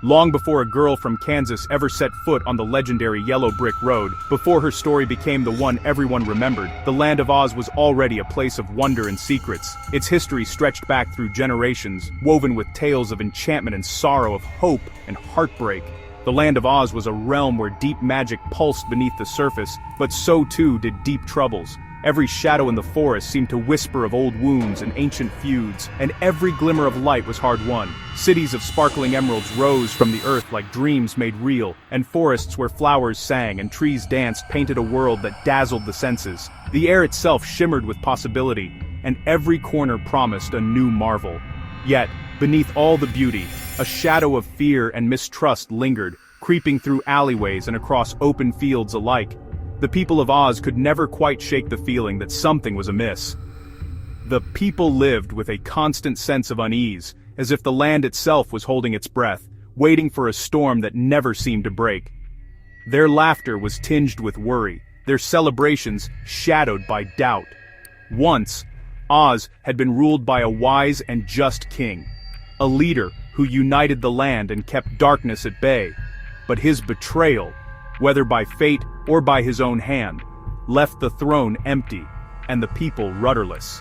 Long before a girl from Kansas ever set foot on the legendary Yellow Brick Road, before her story became the one everyone remembered, the land of Oz was already a place of wonder and secrets. Its history stretched back through generations, woven with tales of enchantment and sorrow, of hope and heartbreak. The land of Oz was a realm where deep magic pulsed beneath the surface, but so too did deep troubles. Every shadow in the forest seemed to whisper of old wounds and ancient feuds, and every glimmer of light was hard-won. Cities of sparkling emeralds rose from the earth like dreams made real, and forests where flowers sang and trees danced painted a world that dazzled the senses. The air itself shimmered with possibility, and every corner promised a new marvel. Yet, beneath all the beauty, a shadow of fear and mistrust lingered, creeping through alleyways and across open fields alike. The people of Oz could never quite shake the feeling that something was amiss. The people lived with a constant sense of unease, as if the land itself was holding its breath, waiting for a storm that never seemed to break. Their laughter was tinged with worry, their celebrations shadowed by doubt. Once, Oz had been ruled by a wise and just king, a leader who united the land and kept darkness at bay. But his betrayal, whether by fate or by his own hand, left the throne empty and the people rudderless.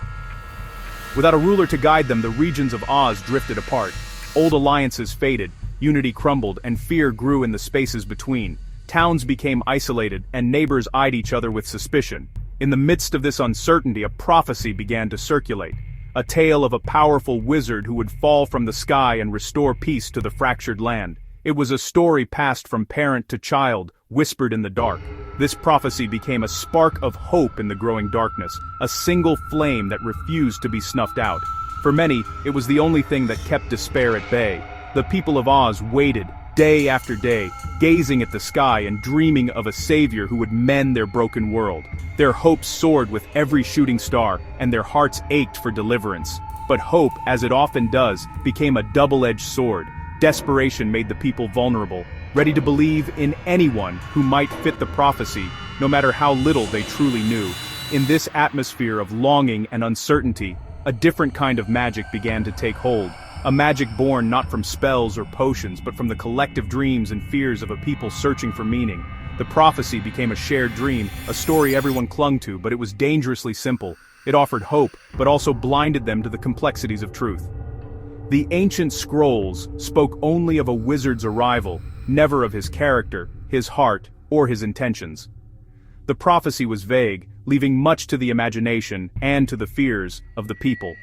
Without a ruler to guide them, the regions of Oz drifted apart. Old alliances faded, unity crumbled, and fear grew in the spaces between. Towns became isolated, and neighbors eyed each other with suspicion. In the midst of this uncertainty, a prophecy began to circulate. A tale of a powerful wizard who would fall from the sky and restore peace to the fractured land. It was a story passed from parent to child, whispered in the dark. This prophecy became a spark of hope in the growing darkness, a single flame that refused to be snuffed out. For many, it was the only thing that kept despair at bay. The people of Oz waited, day after day, gazing at the sky and dreaming of a savior who would mend their broken world. Their hopes soared with every shooting star, and their hearts ached for deliverance. But hope, as it often does, became a double-edged sword. Desperation made the people vulnerable, ready to believe in anyone who might fit the prophecy, no matter how little they truly knew. In this atmosphere of longing and uncertainty, a different kind of magic began to take hold. A magic born not from spells or potions, but from the collective dreams and fears of a people searching for meaning. The prophecy became a shared dream, a story everyone clung to, but it was dangerously simple. It offered hope, but also blinded them to the complexities of truth. The ancient scrolls spoke only of a wizard's arrival, never of his character, his heart, or his intentions. The prophecy was vague, leaving much to the imagination and to the fears of the people.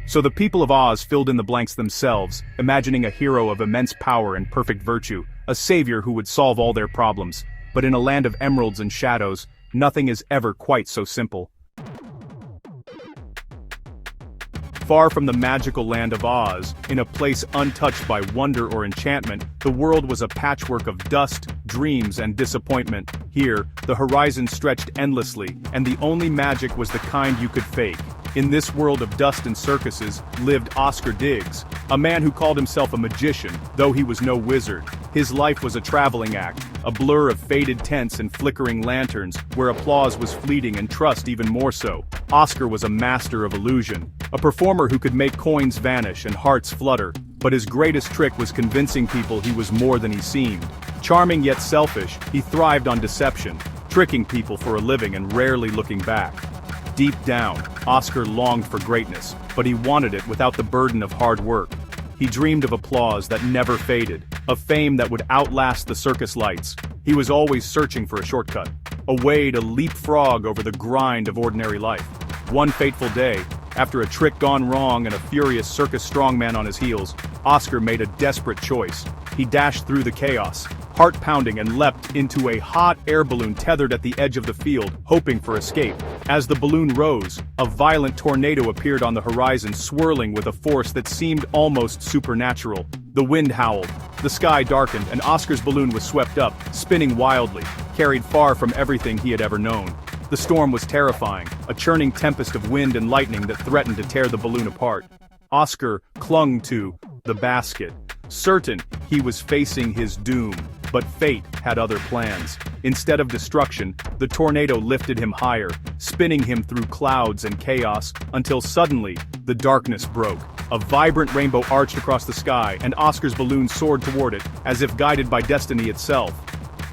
So the people of Oz filled in the blanks themselves, imagining a hero of immense power and perfect virtue, a savior who would solve all their problems. But in a land of emeralds and shadows, nothing is ever quite so simple. Far from the magical land of Oz, in a place untouched by wonder or enchantment, the world was a patchwork of dust, dreams, and disappointment. Here, the horizon stretched endlessly, and the only magic was the kind you could fake. In this world of dust and circuses lived Oscar Diggs, a man who called himself a magician, though he was no wizard. His life was a traveling act, a blur of faded tents and flickering lanterns, where applause was fleeting and trust even more so. Oscar was a master of illusion, a performer who could make coins vanish and hearts flutter, but his greatest trick was convincing people he was more than he seemed. Charming yet selfish, he thrived on deception, tricking people for a living and rarely looking back. Deep down, Oscar longed for greatness, but he wanted it without the burden of hard work. He dreamed of applause that never faded, of fame that would outlast the circus lights. He was always searching for a shortcut, a way to leapfrog over the grind of ordinary life. One fateful day, after a trick gone wrong and a furious circus strongman on his heels, Oscar made a desperate choice. He dashed through the chaos, heart pounding, and leapt into a hot air balloon tethered at the edge of the field, hoping for escape. As the balloon rose, a violent tornado appeared on the horizon, swirling with a force that seemed almost supernatural. The wind howled, the sky darkened, and Oscar's balloon was swept up, spinning wildly, carried far from everything he had ever known. The storm was terrifying, a churning tempest of wind and lightning that threatened to tear the balloon apart. Oscar clung to the basket, certain he was facing his doom. But fate had other plans. Instead of destruction, the tornado lifted him higher, spinning him through clouds and chaos, until suddenly, the darkness broke. A vibrant rainbow arched across the sky, and Oscar's balloon soared toward it, as if guided by destiny itself.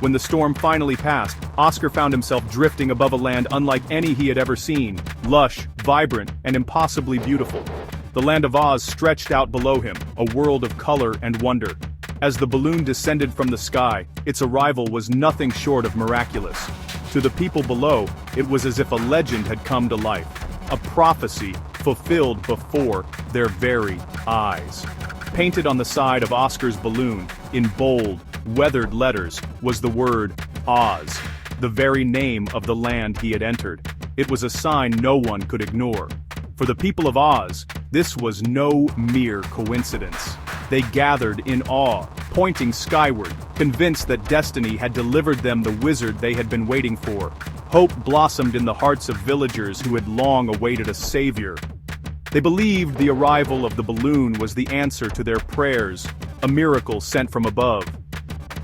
When the storm finally passed, Oscar found himself drifting above a land unlike any he had ever seen, lush, vibrant, and impossibly beautiful. The land of Oz stretched out below him, a world of color and wonder. As the balloon descended from the sky, its arrival was nothing short of miraculous. To the people below, it was as if a legend had come to life, a prophecy fulfilled before their very eyes. Painted on the side of Oscar's balloon, in bold, weathered letters, was the word Oz, the very name of the land he had entered. It was a sign no one could ignore. For the people of Oz, this was no mere coincidence. They gathered in awe, pointing skyward, convinced that destiny had delivered them the wizard they had been waiting for. Hope blossomed in the hearts of villagers who had long awaited a savior. They believed the arrival of the balloon was the answer to their prayers, a miracle sent from above.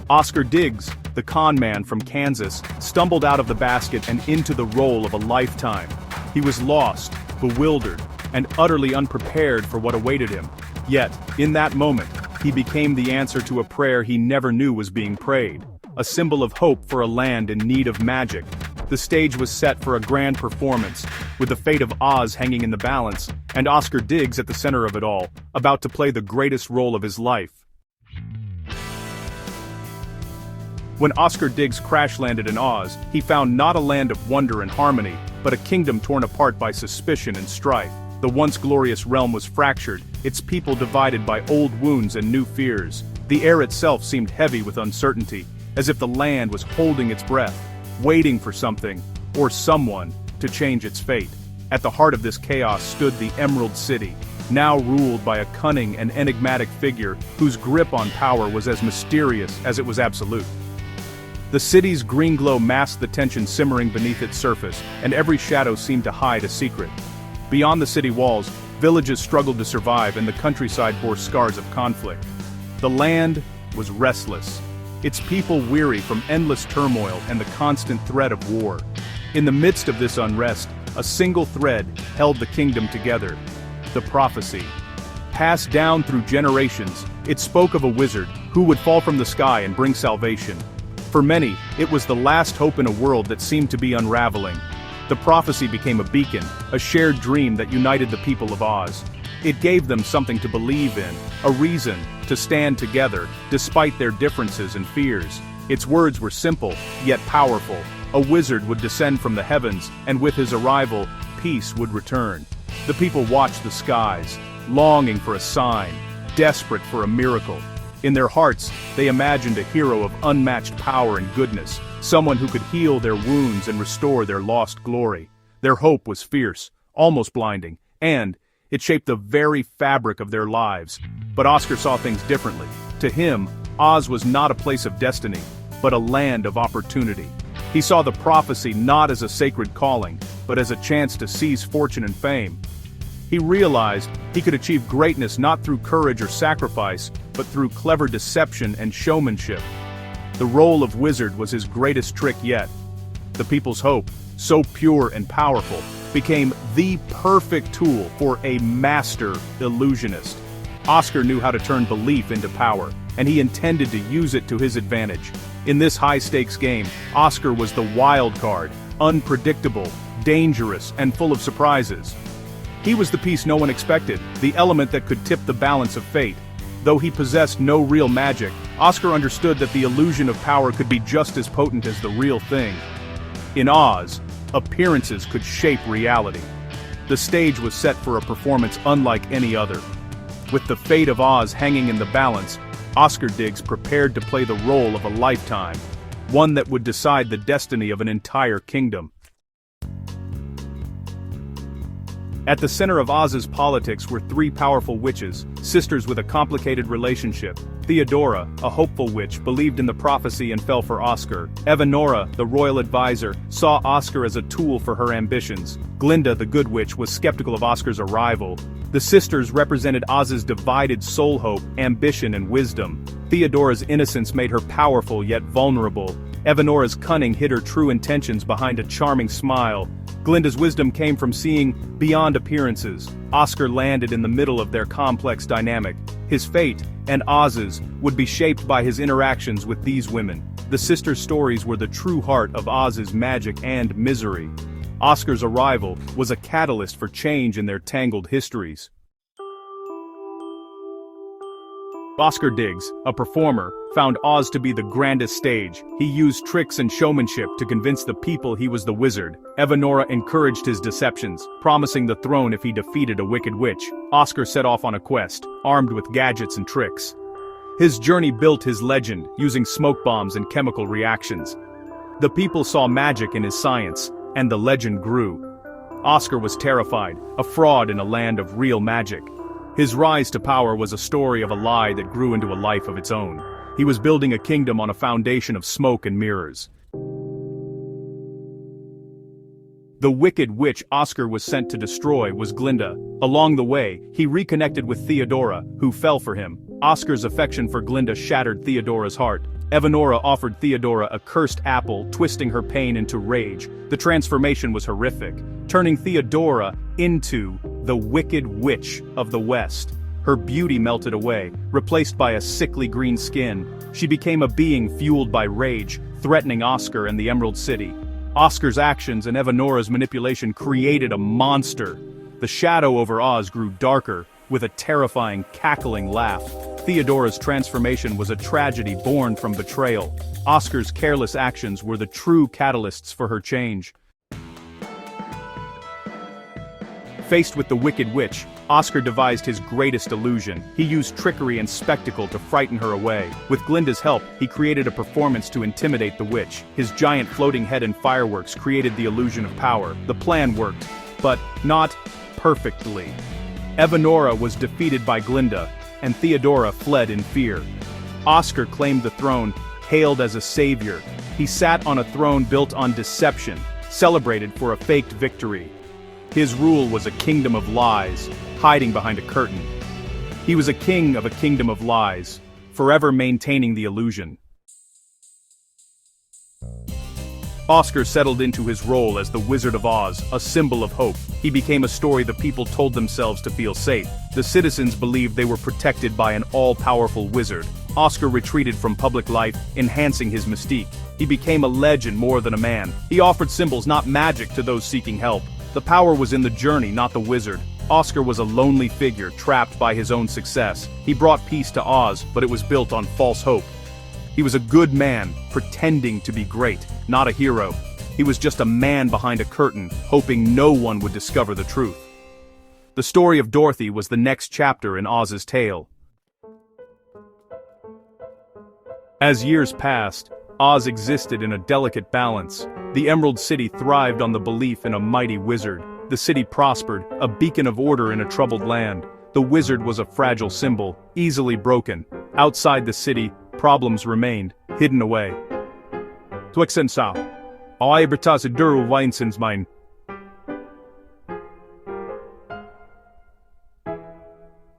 Oscar Diggs, the con man from Kansas, stumbled out of the basket and into the role of a lifetime. He was lost, bewildered, and utterly unprepared for what awaited him. Yet, in that moment, he became the answer to a prayer he never knew was being prayed, a symbol of hope for a land in need of magic. The stage was set for a grand performance, with the fate of Oz hanging in the balance, and Oscar Diggs at the center of it all, about to play the greatest role of his life. When Oscar Diggs crash-landed in Oz, he found not a land of wonder and harmony, but a kingdom torn apart by suspicion and strife. The once glorious realm was fractured, its people divided by old wounds and new fears. The air itself seemed heavy with uncertainty, as if the land was holding its breath, waiting for something, or someone, to change its fate. At the heart of this chaos stood the Emerald City, now ruled by a cunning and enigmatic figure whose grip on power was as mysterious as it was absolute. The city's green glow masked the tension simmering beneath its surface, and every shadow seemed to hide a secret. Beyond the city walls, villages struggled to survive and the countryside bore scars of conflict. The land was restless, its people weary from endless turmoil and the constant threat of war. In the midst of this unrest, a single thread held the kingdom together: the prophecy. Passed down through generations, it spoke of a wizard who would fall from the sky and bring salvation. For many, it was the last hope in a world that seemed to be unraveling. The prophecy became a beacon, a shared dream that united the people of Oz. It gave them something to believe in, a reason to stand together, despite their differences and fears. Its words were simple, yet powerful. A wizard would descend from the heavens, and with his arrival, peace would return. The people watched the skies, longing for a sign, desperate for a miracle. In their hearts, they imagined a hero of unmatched power and goodness, someone who could heal their wounds and restore their lost glory. Their hope was fierce, almost blinding, and it shaped the very fabric of their lives. But Oscar saw things differently. To him, Oz was not a place of destiny, but a land of opportunity. He saw the prophecy not as a sacred calling, but as a chance to seize fortune and fame. He realized he could achieve greatness not through courage or sacrifice, but through clever deception and showmanship. The role of wizard was his greatest trick yet. The people's hope, so pure and powerful, became the perfect tool for a master illusionist. Oscar knew how to turn belief into power, and he intended to use it to his advantage. In this high-stakes game, Oscar was the wild card, unpredictable, dangerous, and full of surprises. He was the piece no one expected, the element that could tip the balance of fate. Though he possessed no real magic, Oscar understood that the illusion of power could be just as potent as the real thing. In Oz, appearances could shape reality. The stage was set for a performance unlike any other. With the fate of Oz hanging in the balance, Oscar Diggs prepared to play the role of a lifetime, one that would decide the destiny of an entire kingdom. At the center of Oz's politics were three powerful witches, sisters with a complicated relationship. Theodora, a hopeful witch, believed in the prophecy and fell for Oscar. Evanora, the royal advisor, saw Oscar as a tool for her ambitions. Glinda, the good witch, was skeptical of Oscar's arrival. The sisters represented Oz's divided soul hope, ambition, and wisdom. Theodora's innocence made her powerful yet vulnerable. Evanora's cunning hid her true intentions behind a charming smile. Glinda's wisdom came from seeing beyond appearances. Oscar landed in the middle of their complex dynamic. His fate, and Oz's, would be shaped by his interactions with these women. The sisters' stories were the true heart of Oz's magic and misery. Oscar's arrival was a catalyst for change in their tangled histories. Oscar Diggs, a performer, found Oz to be the grandest stage. He used tricks and showmanship to convince the people he was the wizard. Evanora encouraged his deceptions, promising the throne if he defeated a wicked witch. Oscar set off on a quest, armed with gadgets and tricks. His journey built his legend, using smoke bombs and chemical reactions. The people saw magic in his science, and the legend grew. Oscar was terrified, a fraud in a land of real magic. His rise to power was a story of a lie that grew into a life of its own. He was building a kingdom on a foundation of smoke and mirrors. The wicked witch Oscar was sent to destroy was Glinda. Along the way, he reconnected with Theodora, who fell for him. Oscar's affection for Glinda shattered Theodora's heart. Evanora offered Theodora a cursed apple, twisting her pain into rage. The transformation was horrific, turning Theodora into the Wicked Witch of the West. Her beauty melted away, replaced by a sickly green skin. She became a being fueled by rage, threatening Oscar and the Emerald City. Oscar's actions and Evanora's manipulation created a monster. The shadow over Oz grew darker, with a terrifying, cackling laugh. Theodora's transformation was a tragedy born from betrayal. Oscar's careless actions were the true catalysts for her change. Faced with the Wicked Witch, Oscar devised his greatest illusion. He used trickery and spectacle to frighten her away. With Glinda's help, he created a performance to intimidate the witch. His giant floating head and fireworks created the illusion of power. The plan worked, but not perfectly. Evanora was defeated by Glinda, and Theodora fled in fear. Oscar claimed the throne, hailed as a savior. He sat on a throne built on deception, celebrated for a faked victory. His rule was a kingdom of lies, hiding behind a curtain. He was a king of a kingdom of lies, forever maintaining the illusion. Oscar settled into his role as the Wizard of Oz, a symbol of hope. He became a story the people told themselves to feel safe. The citizens believed they were protected by an all-powerful wizard. Oscar retreated from public life, enhancing his mystique. He became a legend more than a man. He offered symbols, not magic, to those seeking help. The power was in the journey, not the wizard. Oscar was a lonely figure, trapped by his own success. He brought peace to Oz, but it was built on false hope. He was a good man, pretending to be great, not a hero. He was just a man behind a curtain, hoping no one would discover the truth. The story of Dorothy was the next chapter in Oz's tale. As years passed, Oz existed in a delicate balance. The Emerald City thrived on the belief in a mighty wizard. The city prospered, a beacon of order in a troubled land. The wizard was a fragile symbol, easily broken. Outside the city, problems remained, hidden away. Twixensau. Aibertas duru weinsens mine.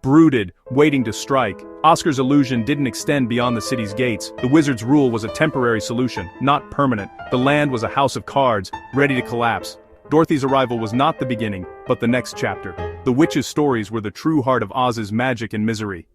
Brooded, waiting to strike, Oscar's illusion didn't extend beyond the city's gates. The wizard's rule was a temporary solution, not permanent. The land was a house of cards, ready to collapse. Dorothy's arrival was not the beginning, but the next chapter. The witches' stories were the true heart of Oz's magic and misery.